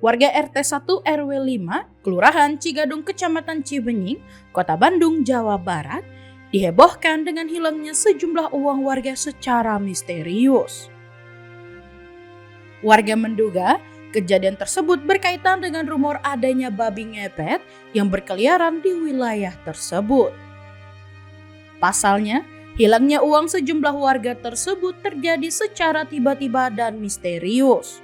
Warga RT 1 RW 5, Kelurahan Cigadung, Kecamatan Cibenying, Kota Bandung, Jawa Barat, dihebohkan dengan hilangnya sejumlah uang warga secara misterius. Warga menduga kejadian tersebut berkaitan dengan rumor adanya babi ngepet yang berkeliaran di wilayah tersebut. Pasalnya, hilangnya uang sejumlah warga tersebut terjadi secara tiba-tiba dan misterius.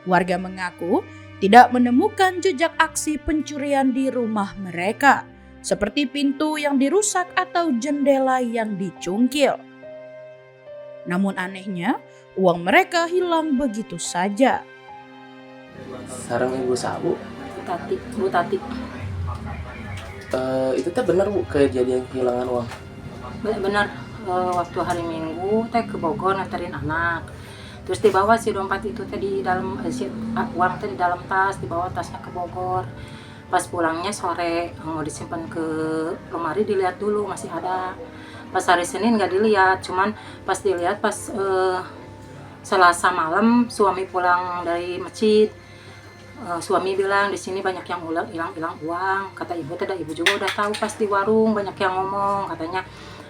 Warga mengaku tidak menemukan jejak aksi pencurian di rumah mereka, seperti pintu yang dirusak atau jendela yang dicungkil. Namun anehnya, uang mereka hilang begitu saja. Sarang Ibu Sabu, Bu Tati. itu teh benar Bu kejadian kehilangan uang? Benar, waktu hari Minggu teh ke Bogor nganterin anak. Terus dibawa si dompet itu teh di dalam uang teh di dalam tas, dibawa tasnya ke Bogor. Pas pulangnya sore mau disimpan ke lemari, dilihat dulu masih ada. Pas hari Senin nggak dilihat, cuman pas dilihat pas Selasa malam suami pulang dari masjid. Suami bilang di sini banyak yang hilang uang. Kata ibu, ibu juga udah tahu pas di warung banyak yang ngomong, katanya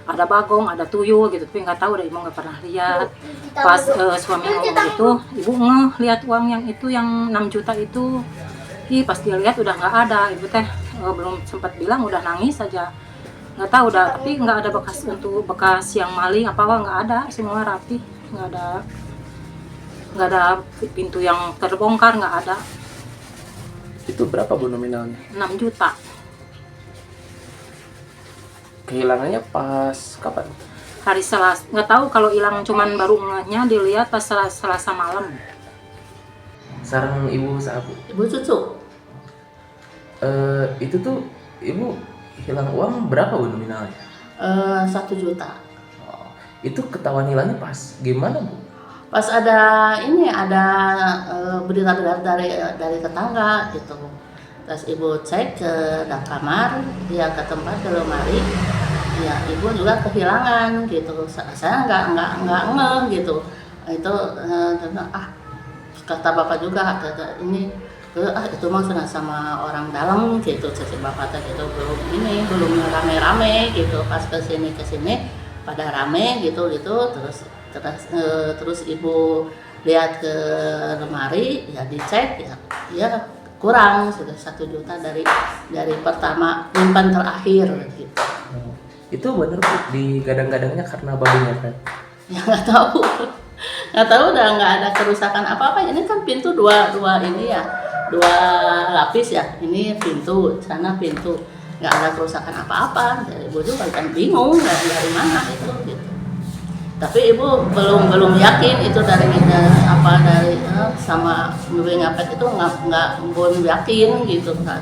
ada bagong, ada tuyul gitu, tapi nggak tahu, ibu nggak pernah lihat. Pas suami ngomong itu, ibu lihat uang yang itu yang 6 juta itu. Pas dia lihat udah nggak ada, ibu teh belum sempat bilang udah nangis aja. Nggak tahu udah, tapi nggak ada bekas yang maling nggak ada, semua rapi, nggak ada pintu yang terbongkar, nggak ada. Itu berapa Bu nominalnya? 6 juta. Kehilangannya pas kapan? Hari Selasa, nggak tahu kalau hilang, cuman baru ngehnya dilihat pas Selasa malam. Sarang Ibu Sabu, Ibu Cucu, itu tuh Ibu hilang uang berapa Bu nominalnya? 1 juta. Oh, itu ketahuan hilangnya pas gimana Bu? Pas ada berita-berita dari tetangga gitu. Terus ibu cek ke kamar, dia ke tempat ke lemari, ya ibu juga kehilangan gitu. Saya nggak ngeh gitu. Itu kata bapak juga, kata ini itu mah sama orang dalam gitu. Cek bapak tadi itu belum rame-rame gitu. Pas kesini pada rame gitu terus ibu lihat ke lemari, ya dicek, ya kurang sudah 1 juta dari pertama nyimpan terakhir gitu. Itu bener Bu digadang-gadangnya karena babi ngepet? Ya nggak tahu udah nggak ada kerusakan apa-apa. Ini kan pintu dua ini ya, 2 lapis ya, ini pintu, sana pintu, nggak ada kerusakan apa-apa. Jadi ibu juga kan bingung dari mana itu gitu. Tapi ibu belum yakin itu dari sama babi ngepet itu belum yakin gitu, nggak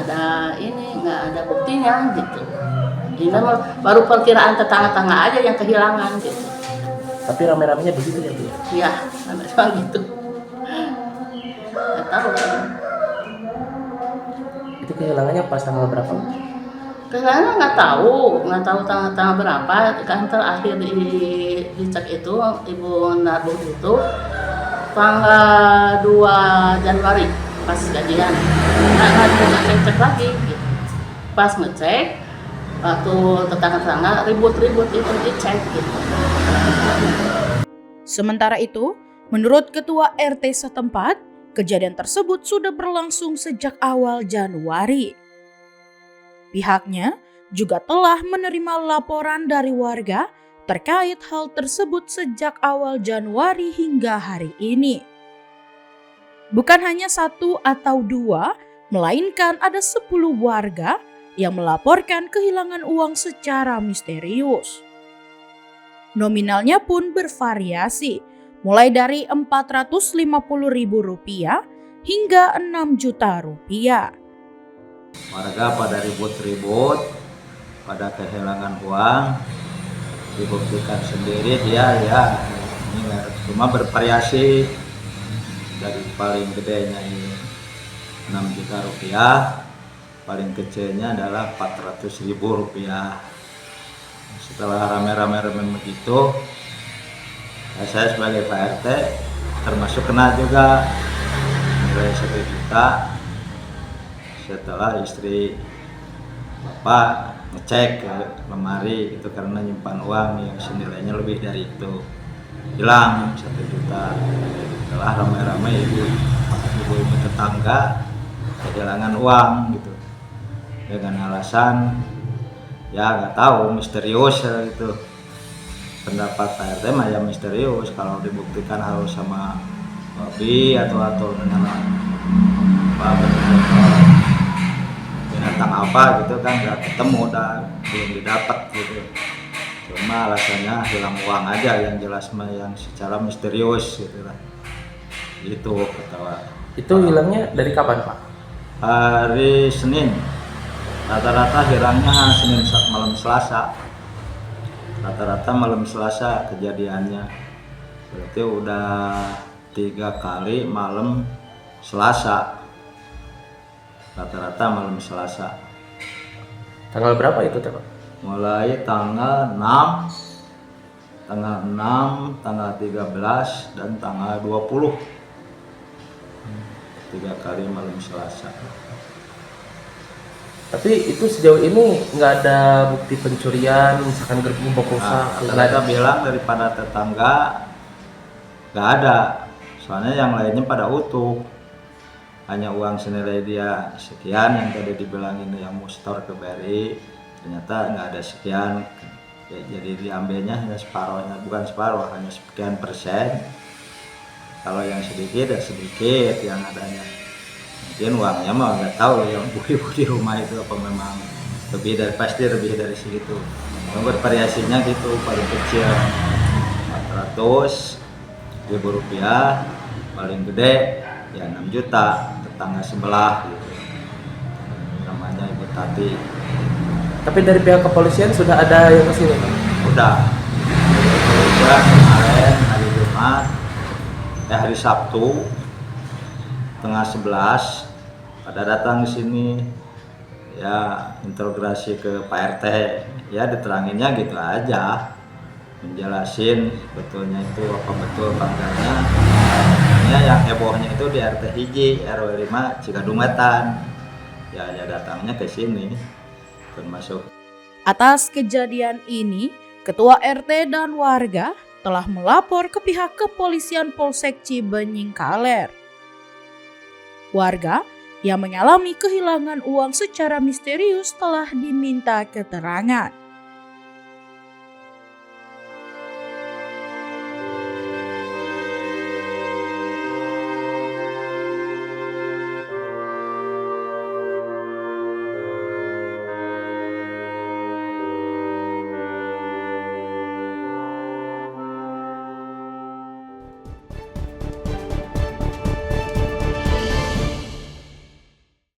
ada buktinya gitu. Ini baru perkiraan tetangga-tetangga aja yang kehilangan gitu. Tapi rame-ramenya begitu ya Bu? Iya, memang gitu. Nggak tahu. Itu kehilangannya pas tanggal berapa Bu? Kehilangan nggak tahu tanggal berapa. Kan terakhir dicek itu ibu nabung itu tanggal 2 Januari pas gajian. Nggak cek lagi gitu. Pas ngecek, waktu tetangga ribut-ribut itu dicek gitu. Sementara itu, menurut Ketua RT setempat, kejadian tersebut sudah berlangsung sejak awal Januari. Pihaknya juga telah menerima laporan dari warga terkait hal tersebut sejak awal Januari hingga hari ini. Bukan hanya 1 atau 2, melainkan ada 10 warga yang melaporkan kehilangan uang secara misterius. Nominalnya pun bervariasi, mulai dari Rp450.000 hingga Rp6 juta. Warga pada ribut-ribut, pada kehilangan uang, dibuktikan sendiri dia ini cuma bervariasi, dari paling gedenya ini 6 juta rupiah, paling kecilnya adalah Rp400.000. Setelah rame-rame begitu, saya sebagai Pak RT termasuk kena juga. senilai 1 juta setelah istri bapak ngecek ke lemari itu karena nyimpan uang yang senilainya lebih dari itu, hilang 1 juta. Setelah ramai-ramai ibu-ibu tetangga kehilangan uang gitu dengan alasan ya nggak tahu, misterius gitu. Pendapat Pak RT mah ya misterius, kalau dibuktikan harus sama babi atau dengan apa, binatang apa gitu kan nggak ketemu dan belum didapat gitu. Cuma alasannya hilang uang aja yang jelas mah yang secara misterius gitu lah. Itu ketawa. Itu hilangnya dari kapan, Pak? Hari Senin. Rata-rata hilangnya Senin malam Selasa. Rata-rata malam Selasa kejadiannya. Berarti udah 3 kali malam Selasa. Rata-rata malam Selasa. Tanggal berapa itu, Pak? Mulai tanggal 6, tanggal 13, dan tanggal 20. 3 kali malam Selasa. Tapi itu sejauh ini nggak ada bukti pencurian, misalkan gerbong rusak. Rata-rata bilang daripada tetangga nggak ada, soalnya yang lainnya pada utuh. Hanya uang senilai dia sekian yang tadi dibilangin yang mau store ke BRI, ternyata nggak ada sekian. Ya, jadi diambilnya hanya separohnya, bukan separuh, hanya sekian persen. Kalau yang sedikit ya sedikit yang adanya. Mungkin uangnya mah nggak tahu yang ibu-ibu di rumah itu apa memang pasti lebih dari segitu. Nomor variasinya gitu, paling kecil 400.000 rupiah, paling gede ya 6 juta, tetangga sebelah gitu. Namanya Ibu Tati. Tapi dari pihak kepolisian sudah ada yang kesini, Pak? Udah kemarin hari Jumat, hari Sabtu tengah 11 pada datang ke sini ya, interogasi ke Pak RT ya, diteranginnya gitu aja, menjelasin betulnya itu apa betul apa enggaknya. Hanya yang hebohnya itu di RT hiji RW 5 Cikadungatan ya datangnya ke sini termasuk. Atas kejadian ini, Ketua RT dan warga telah melapor ke pihak kepolisian Polsek Cibenying Kaler. Warga yang mengalami kehilangan uang secara misterius telah diminta keterangan.